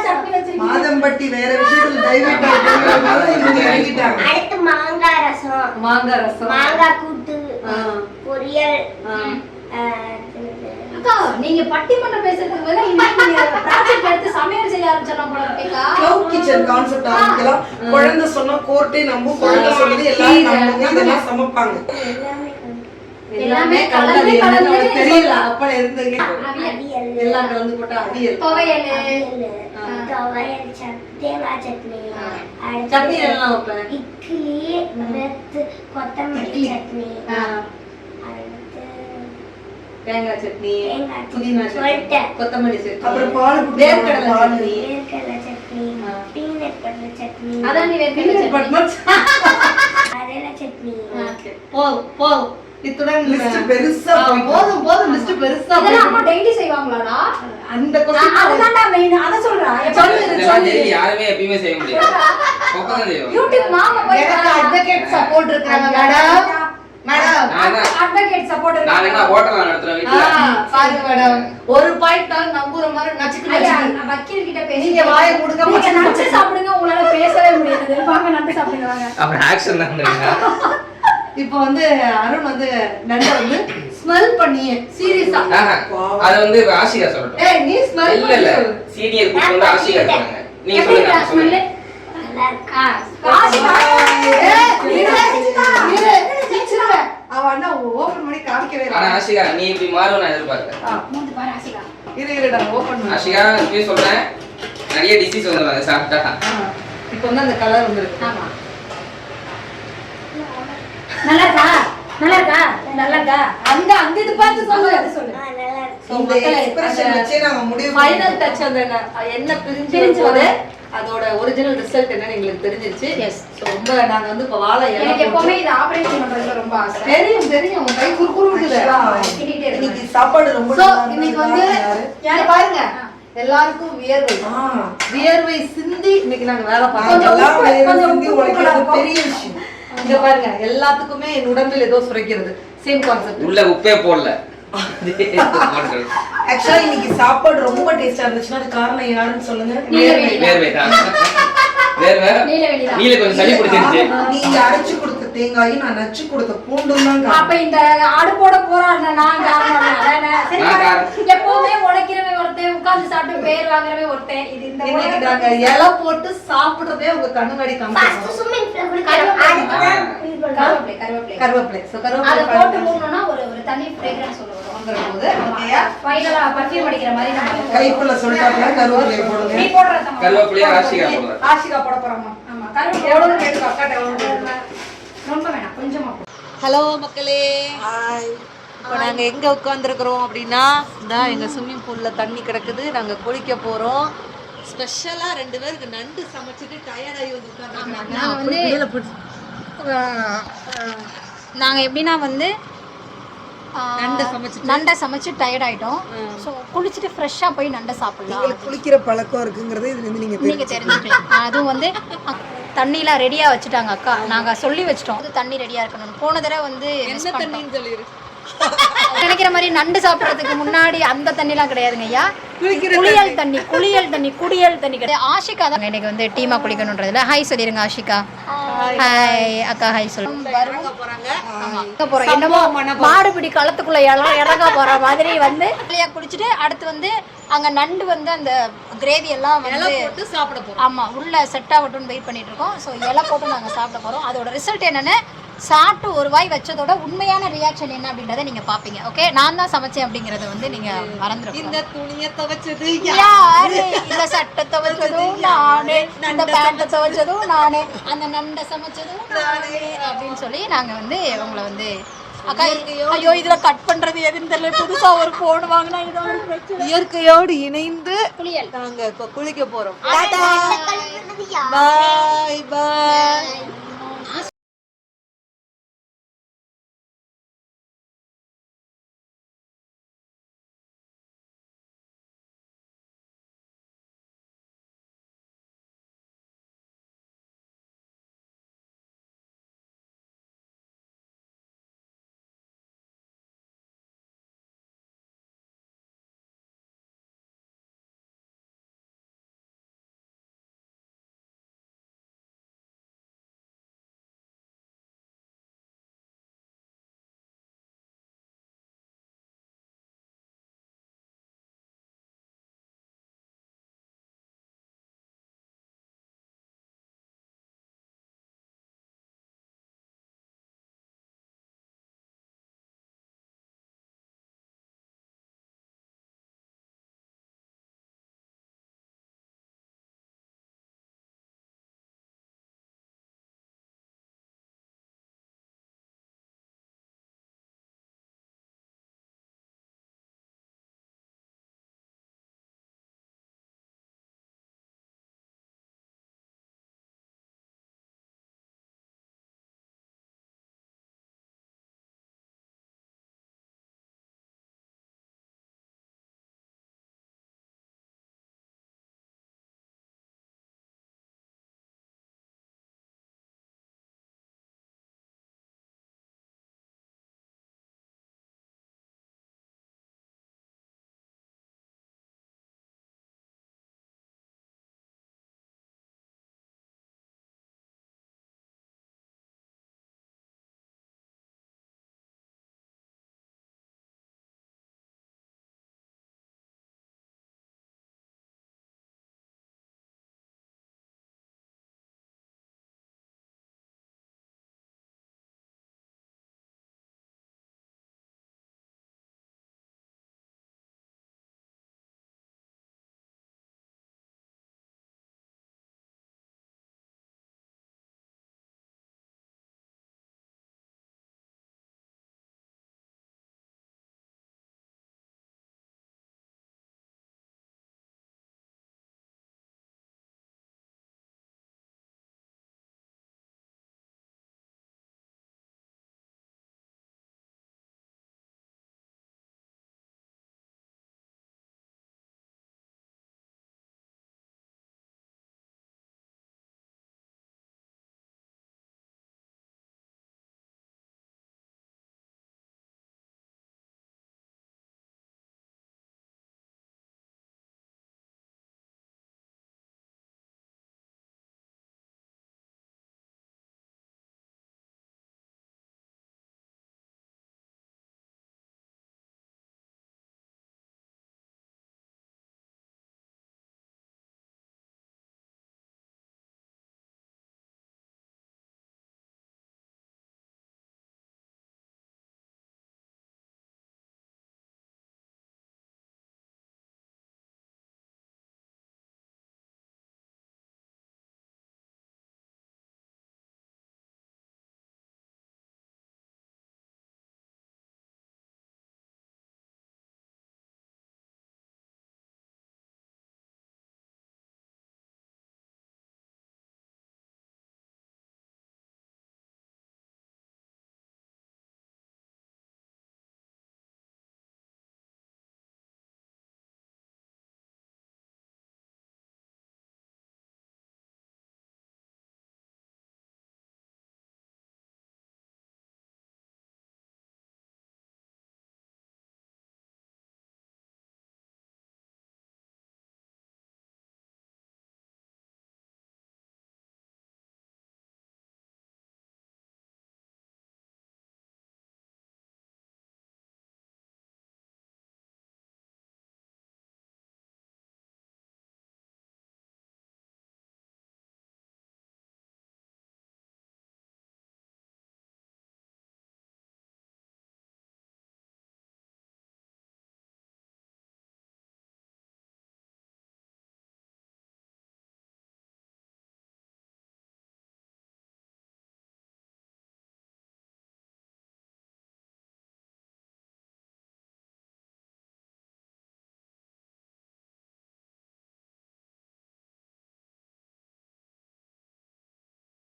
சட்னி வச்சிருக்கீங்க. மாதம்பட்டி வேற விஷயத்துல டைவர்ட் ஆயிட்டாங்க. இவங்க இறங்கிட்டாங்க. அடுத்து மாங்காய் ரசம், மாங்காய் ரசம், மாங்காய் கூட்டு, பொரியல். அக்கா நீங்க பட்டிமன்றம் பேசுறதுக்கு பதிலா இன்னைக்கு நீங்க ப்ராஜெக்ட் எடுத்து சமையல் செய்ய ஆரம்பிச்சலாம் போல இருக்கேக்கா. கிளவுட் கிச்சன் கான்செப்ட் ஆரம்பிக்கலாம். குழந்தை சொன்னா கோர்ட்டே நம்பும். குழந்தை சொன்னது எல்லாரும் நம்புங்க. இதெல்லாம் சமைப்பாங்க. எல்லாமே கலந்து கலந்து தெரியல. அப்ப இருந்தீங்க அவியல், எல்லாம் கலந்து போட்டா அவியல். துவையல், துவையல், தேங்காய் சட்னி, சட்னி எல்லாம் வைப்பேன். இட்லி, கொத்தமல்லி சட்னி, தேங்காய் சட்னி, தேங்காய் புதினா சட்னி, சொல்லிட்டேன். கொத்தமல்லி சட்னி, அப்புறம் பால் வேர்க்கடலை சட்னி. வேர்க்கடலை சட்னி, பீனட் பட்டர் சட்னி, அதான் நீ வேர்க்கடலை சட்னி. கடலை சட்னி. போதும் இத்துடன் லிஸ்ட் பெருசா போதும் லிஸ்ட் பெருசா இதெல்லாம் அம்மா டெய்லி செய்வாங்களாடா? அந்த கொஸ்டின் அதுதான்டா மெயின். அத சொல்றா. இதெல்லாம் daily யாருமே எப்பயுமே செய்ய முடியாது. கொக்கதான் செய்வோம். யூடியூப் மாமா போய் எனக்கு அட்வொகேட் சப்போர்ட் இருக்காங்க மேடம் அட்வொகேட் சப்போர்ட் நான் இருக்கு. என்ன ஹோட்டல்ல நடத்துறேன் வீட்டுல. பாருங்க மேடம் ஒரு பாயிண்ட் நான் நம்புற மாதிரி நச்சுக்கு ஐயா நச்சுக்கு. நான் வக்கீல் கிட்ட பேசி நீங்க வாயை மூடுங்க, நீங்க பச்சை நட்டு சாப்பிடுங்க. உங்களால பேசவே முடியாது. வாங்க நட்டு சாப்பிடுங்க வாங்க. அப்புறம் ஆக்ஷன் தான். இப்போ வந்து அருண் வந்து நண்டை வந்து ஸ்மெல் பண்ணி சீரியஸா அது வந்து ஆஷிகா சொல்லட்டும். ஏய் நீ ஸ்மெல் இல்ல இல்ல பண்ணி சீனியர் குக் வந்து ஆஷிகா இருக்காங்க. நீங்க எப்படி சொல்லுங்க இருக்கா சொல்லுங்க. ஸ்மெல்? நல்லா இருக்கா? காசு அவ அண்ணா ஓபன் பண்ணி காமிக்கவே ஆனா இல்லை. ஆஷிகா நீ இப்படி மாறும் நான் எதிர்பார்க்கறேன். மூந்து பாரு ஆசிகா. இருடா ஓபன் பண்ணு. ஆஷிகா இப்பவே சொல்றேன் நிறைய டிசீஸ் வந்துடும் சாப்பிட்டா. இப்போ வந்து அந்த கலர் வந்துருக்கு. ஆமா. நல்லா இருக்கா? நல்லா இருக்கா? நல்லா இருக்கா? அந்த இது பார்த்து சொல்லு. அது சொல்லு. நல்லா இருக்கு. So, இந்த மக்களே, எக்ஸ்பிரஷன் அந்த வச்சே நாங்க முடிவு ஃபைனல் டச் அந்த என்ன பிரிஞ்சு வருது அதோட ஒரிஜினல் ரிசல்ட் என்னன்னு எங்களுக்கு தெரிஞ்சிருச்சு. Yes. So, ரொம்ப நாங்க வந்து இப்ப வாழை இலை எனக்கு போட்டு- எப்பவுமே இது ஆபரேஷன் பண்றதுல ரொம்ப ஆசை. தெரியும் உங்க கை குறுகுறு இருக்குது. கிட்டிட்டே இருக்கு. இன்னைக்கு சாப்பாடு ரொம்ப So, நல்லா இன்னைக்கு இருந்தது. வந்து யாரு பாருங்க எல்லாருக்கும் வியர்வை வியர்வை சிந்தி இன்னைக்கு நாங்க வேலை கொஞ்சம் பார்த்தோம். உப்பு, எல்லாம் கொஞ்சம் சிந்தி உப்பு உழைக்கிறது போடலாம். பெரிய விஷயம். இங்க பாருங்க எல்லாத்துக்குமே என் உடம்பில் ஏதோ சுரைக்கிறது. Same concept. உள்ள உப்பே போடல. ஆக்சுவலா இன்னைக்கு சாப்பாடு ரொம்ப டேஸ்டா இருந்துச்சுன்னா அது காரணம் யாருன்னு சொல்லுங்க. நீலவேணி. வேர்வை தான். வேர்வை. நீலவேணி தான். நீல கொஞ்சம் சளி பிடிச்சிருச்சு. நீங்க அரைச்சு கொடுத்த தேங்காயும் நான் நச்சு கொடுத்த பூண்டும் தான் அப்ப இந்த அடுப்போட போறான் நான் காரணம் இல்ல. அதானே? சரி நான் பாரு. காரணம். எப்பவுமே உழைக்கிறவன் ஒருத்தன் உட்கார்ந்து சாப்பிட்டு பேர் வாங்குறவன் ஒருத்தன். இது இந்த இன்னைக்கு நாங்க இலை போட்டு சாப்பிடுறதே உங்க கண்ணு முன்னாடி காமிக்கிறோம். swimming pool குளிக்கிறோம். அதுக்குதான் இது பண்றோம். கருவேப்பிலை கருவேப்பிலை கருவேப்பிலை. So, அத கருவேப்பிலை போட்டு மூணுனா ஒரு தனி ஃப்ரேக்ரன்ஸ் சொல்ல வரும். வந்துரும்போது ஓகேயா? ஃபைனலா பர்ஃபியூம் அடிக்கிற மாதிரி நம்ம கைக்குள்ள சொல்லிட்டாப்ல கருவேப்பிலை போடுங்க. நீ போடுற தம்மா. கருவேப்பிலையா ஆஷிகா போடுறேன். ஆஷிகா போட போறாமா? ஆமா கருவேப்பிலை எவ்வளவு கேட்டு அக்காட்ட எவ்வளவு? ரொம்ப வேணாம் கொஞ்சமா போடு. ஹலோ மக்களே, ஹாய். இப்போ நாங்கள் எங்கே உட்காந்துருக்குறோம் அப்படின்னா இதான் எங்கள் ஸ்விம்மிங் பூலில் தண்ணி கிடக்குது. நாங்கள் குளிக்க போகிறோம். ஸ்பெஷலாக 2 பேருக்கு நண்டு சமைச்சிட்டு டயர்டாகி வந்து உட்காந்துருக்காங்க. நாங்கள் எப்படின்னா வந்து நண்டை சமைச்சு டயர்ட் ஆயிட்டோம். ஸோ குளிச்சுட்டு ஃப்ரெஷ்ஷாக போய் நண்டை சாப்பிடலாம். உங்களுக்கு குளிக்கிற பழக்கம் இருக்குங்கிறது இதுல இருந்து நீங்க நீங்கள் தெரிஞ்சுக்கலாம். அதுவும் வந்து தண்ணிலாம் ரெடியாக வச்சுட்டாங்க அக்கா. நாங்கள் சொல்லி வச்சிட்டோம் அது தண்ணி ரெடியாக இருக்கணும். போன தடவை வந்து miss என்ன பண்ணிட்டோம். தண்ணின்னு சொல்லிடு. நினைக்கிற மாதிரி நண்டு சாப்பிட்றதுக்கு முன்னாடி அந்த தண்ணிலாம் கிடையாதுங்க ஐயா. குளிக்கிற குளியல் தண்ணி கிடையாது. ஆஷிகா தான் இன்னைக்கு வந்து டீமா குளிக்கணுன்றதுல ஹாய் சொல்லிருங்க ஆஷிகா. ஹாய் அக்கா ஹாய் சொல்லுங்க. போறோம் என்னமோ மாடுபிடி களத்துக்குள்ள இறங்க போற மாதிரி வந்து குளிச்சுட்டு அடுத்து வந்து அங்க நண்டு வந்து அந்த கிரேவி எல்லாம் வந்து போட்டு சாப்பிட போகிறோம். ஆமா உள்ள செட் ஆகட்டும்னு வெயிட் பண்ணிட்டு இருக்கோம். ஸோ இலை போட்டு நாங்க சாப்பிட போறோம். அதோட ரிசல்ட் என்னன்னு சாப்பிட்டு ஒரு வாய் வச்சதோட உண்மையான ரியாக்ஷன் என்ன அப்படின்றத நீங்க பாப்பீங்க. ஓகே, நான் தான் சமைச்சேன் அப்படிங்கறத வந்து நீங்க மறந்துடுங்க. இந்த துணியை துவைச்சது யாரு, இந்த சட்டை துவைச்சதும் நானே, இந்த பேண்ட் துவைச்சதும் நானே, அந்த நண்டை சமைச்சதும் நானே அப்படின்னு சொல்லி நாங்க வந்து உங்களை வந்து அக்கா ஐயோ இதுல கட் பண்றது எதுன்னு தெரியல. புதுசா ஒரு போன் வாங்கினா இதான் ஒரு பிரச்சனை. இயற்கையோடு இணைந்து குளியல் நாங்க இப்போ குளிக்க போறோம். கழுவுனது யாரு? பாய் பாய்.